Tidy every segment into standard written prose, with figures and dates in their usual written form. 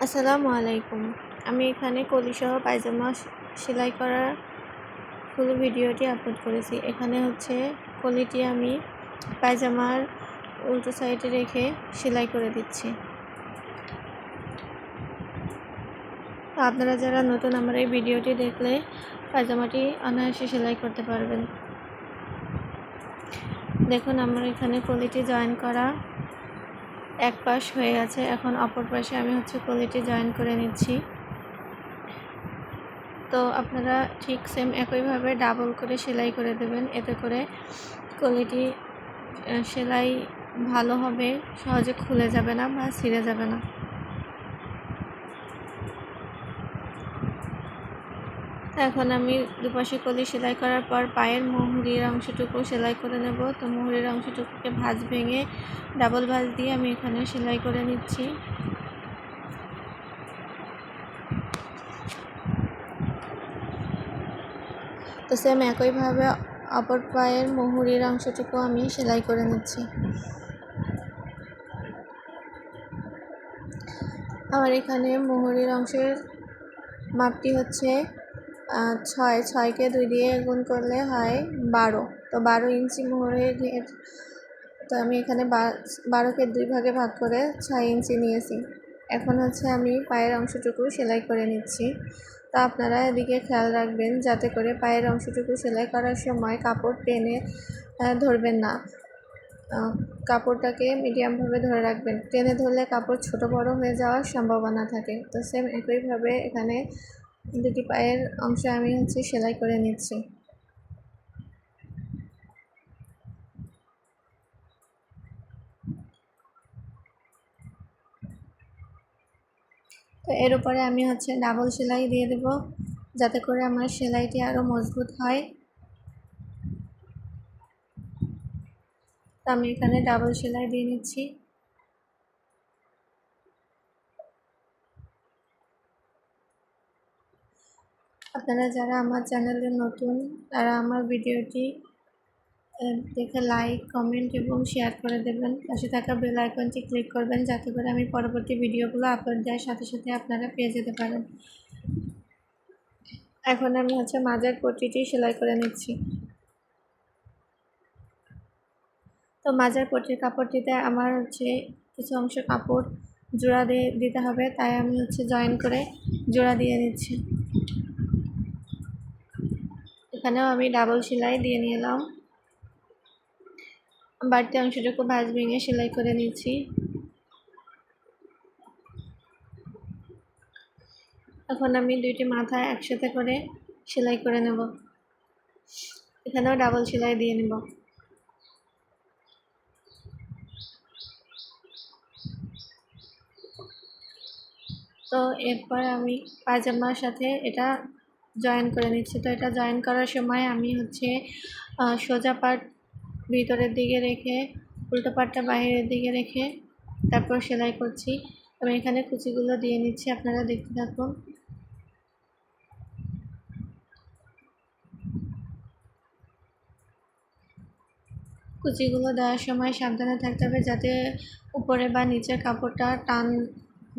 আসসালামু আলাইকুম। আমি এখানে কলিসহ পায়জামা সেলাই করার ফুল ভিডিওটি আপলোড করেছি। এখানে হচ্ছে কলিটি আমি পায়জামার উল্টো সাইডে রেখে সেলাই করে দিচ্ছি। তো আপনারা যারা নতুন আমার এই ভিডিওটি দেখলে পায়জামাটি অনায়াসে সেলাই করতে পারবেন। দেখুন আমার এখানে কলিটি জয়েন করা এক পাশ হয়ে গেছে। এখন অপর পাশে আমি কলিটি জয়েন করে নিচ্ছি। তো আপনারা ঠিক সেম একইভাবে ডাবল করে সেলাই করে দেবেন, এতে করে কলিটি সেলাই ভালো হবে, সহজে খুলে যাবে না বা ছিঁড়ে যাবে না। এখন আমি দুপাশে কলি সেলাই করার পর পায়ের মুহুরির অংশটুকু সেলাই করে নেব। তো মুহুরির অংশটুকুকে ভাঁজ ভেঙে ডাবল ভাঁজ দিয়ে আমি এখানে সেলাই করে নিচ্ছি। তো সেম একইভাবে অপর পায়ের মুহুরির অংশটুকু আমি সেলাই করে নিচ্ছি। আমার এখানে মুহুরির অংশের মাপটি হচ্ছে 6কে 2 দিয়ে গুণ করলে হয় 12। তো 12 ইঞ্চি মুহুরির, তো আমি এখানে 12কে 2 ভাগে ভাগ করে 6 ইঞ্চি নিয়েছি। এখন আমি পায়ের অংশটুকু সেলাই করে নিচ্ছি। তো আপনারা এদিকে খেয়াল রাখবেন যাতে করে পায়ের অংশটুকু সেলাই করার সময় কাপড় টেনে ধরবেন না। কাপড়টাকে মিডিয়ামভাবে ধরে রাখবেন। টেনে ধরলে কাপড় ছোট বড় হয়ে যাওয়ার সম্ভাবনা থাকে। তো সেম একইভাবে এখানে দুটি পায়ের অংশে আমি সেলাই করে নিচ্ছি। তো এর উপরে আমি ডাবল সেলাই দিয়ে দেব, যাতে করে আমার সেলাইটি আরও মজবুত হয়। তো আমি এখানে ডাবল সেলাই দিয়ে নিচ্ছি। আপনারা যারা আমার চ্যানেলে নতুন, তারা আমার ভিডিওটি দেখে লাইক, কমেন্ট এবং শেয়ার করে দেবেন। পাশে থাকা বেল আইকনটি ক্লিক করবেন, যাতে করে আমি পরবর্তী ভিডিওগুলো আপলোড দেওয়ার সাথে সাথে আপনারা পেয়ে যেতে পারেন। এখন আমি মাঝের পট্টিটি সেলাই করে নিচ্ছি। তো মাঝের পট্টির কাপড়টিতে আমার কিছু অংশ কাপড় জোড়া দিয়ে দিতে হবে, তাই আমি জয়েন করে জোড়া দিয়ে নিচ্ছি। এখানেও আমি ডাবল সেলাই দিয়ে নিলাম। বাড়তি অংশটুকু ভাঁজ ভেঙে সেলাই করে নিচ্ছি। এখন আমি দুইটি মাথা একসাথে করে সেলাই করে নেব। এখানেও ডাবল সেলাই দিয়ে নেব। তো এরপর আমি পায়জামার সাথে এটা জয়েন করে নিচ্ছি। তো এটা জয়েন করার সময় আমি সোজা পাট ভিতরের দিকে রেখে উল্টো পাটটা বাইরের দিকে রেখে তারপর সেলাই করছি। আমি এখানে কুচিগুলো দিয়ে নিচ্ছি, আপনারা দেখতে থাকুন। কুচিগুলো দেওয়ার সময় সাবধানে থাকতে হবে, যাতে উপরে বা নিচের কাপড়টা টান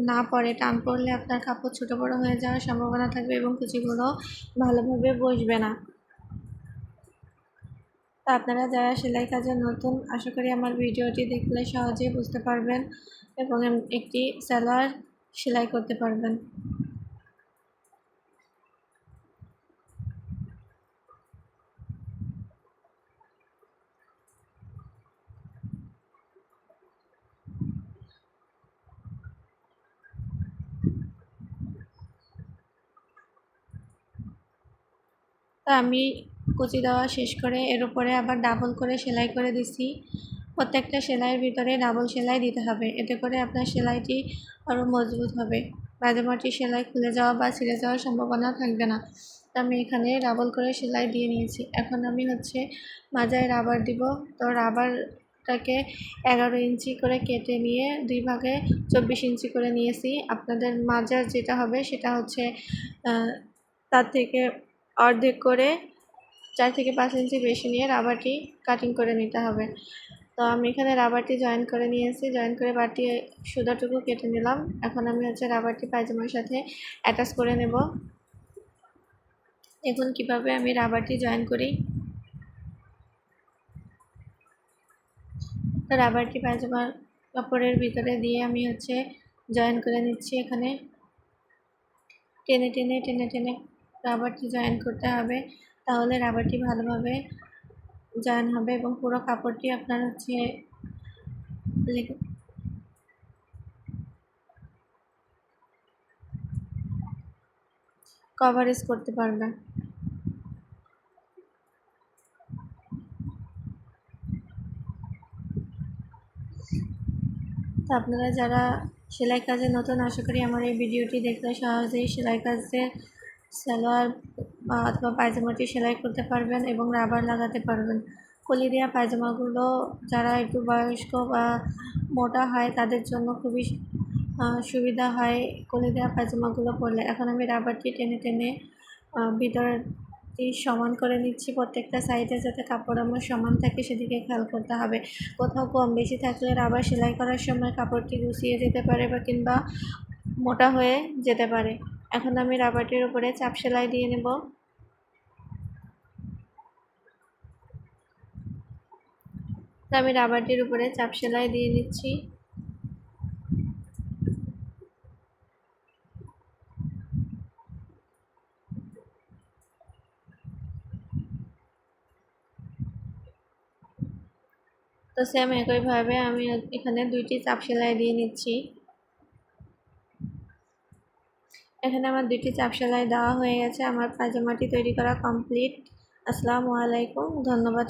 না পড়ে। টান পড়লে আপনার কাপড় ছোটো বড়ো হয়ে যাওয়ার সম্ভাবনা থাকবে এবং কুচিগুলো ভালোভাবে বসবে না। তো আপনারা যারা সেলাই কাজে নতুন, আশা করি আমার ভিডিওটি দেখলে সহজেই বুঝতে পারবেন এবং একটি সালোয়ার সেলাই করতে পারবেন। তো আমি কুচি দেওয়া শেষ করে এর উপরে আবার ডাবল করে সেলাই করে দিচ্ছি। প্রত্যেকটা সেলাইয়ের ভিতরে ডাবল সেলাই দিতে হবে, এতে করে আপনার সেলাইটি আরও মজবুত হবে। পায়জামাটি সেলাই খুলে যাওয়া বা ছিঁড়ে যাওয়ার সম্ভাবনা থাকবে না। তো আমি এখানে ডাবল করে সেলাই দিয়ে নিয়েছি। এখন আমি মাজায় রাবার দিব। তো রাবারটাকে 11 ইঞ্চি করে কেটে নিয়ে 2 ভাগে 24 ইঞ্চি করে নিয়েছি। আপনাদের মাজার যেটা হবে সেটা তার থেকে অর্ধেক করে 4 থেকে 5 ইঞ্চি বেশি নিয়ে রাবারটি কাটিং করে নিতে হবে। তো আমি এখানে রাবারটি জয়েন করে নিয়েছি, জয়েন করে বাটি সুতাটুকু কেটে নিলাম। এখন আমি রাবারটি পায়জামার সাথে অ্যাটাচ করে নেব। দেখুন কিভাবে আমি রাবারটি জয়েন করি। রাবারটি পায়জামার কাপড়ের ভিতরে দিয়ে আমি জয়েন করে নিচ্ছি। এখানে টেনে টেনে টেনে টেনে রাবারটি জয়েন করতে হবে, তাহলে রাবারটি ভালোভাবে জয়েন হবে এবং পুরো কাপড়টি আপনার কভারেজ করতে পারবে। তো আপনারা যারা সেলাই কাজে নতুন, আশা করি আমার এই ভিডিওটি দেখলে সহজেই সেলাই কাজে সালোয়ার অথবা পায়জামাটি সেলাই করতে পারবেন এবং রাবার লাগাতে পারবেন। কলি দেওয়া পায়জামাগুলো যারা একটু বয়স্ক বা মোটা হয় তাদের জন্য খুবই সুবিধা হয় কলি দেওয়া পায়জামাগুলো পরলে। এখন আমি রাবারটি টেনে টেনে ভিতরটি সমান করে নিচ্ছি। প্রত্যেকটা সাইডে যাতে কাপড় আমার সমান থাকে সেদিকে খেয়াল করতে হবে। কোথাও কম বেশি থাকলে রাবার সেলাই করার সময় কাপড়টি গুছিয়ে যেতে পারে বা কিংবা মোটা হয়ে যেতে পারে। এখন আমি রাবারটির উপরে চাপ সেলাই দিয়ে নেব। আমি রাবারটির উপরে চাপ সেলাই দিয়ে নিচ্ছি। তো সেম একইভাবে আমি এখানে 2টি চাপ সেলাই দিয়ে নিচ্ছি। এখানে আমার 2টি চাপ সেলাই দেওয়া হয়ে গেছে। আমার পায়জামাটি তৈরি করা কমপ্লিট। আসসালামু আলাইকুম, ধন্যবাদ।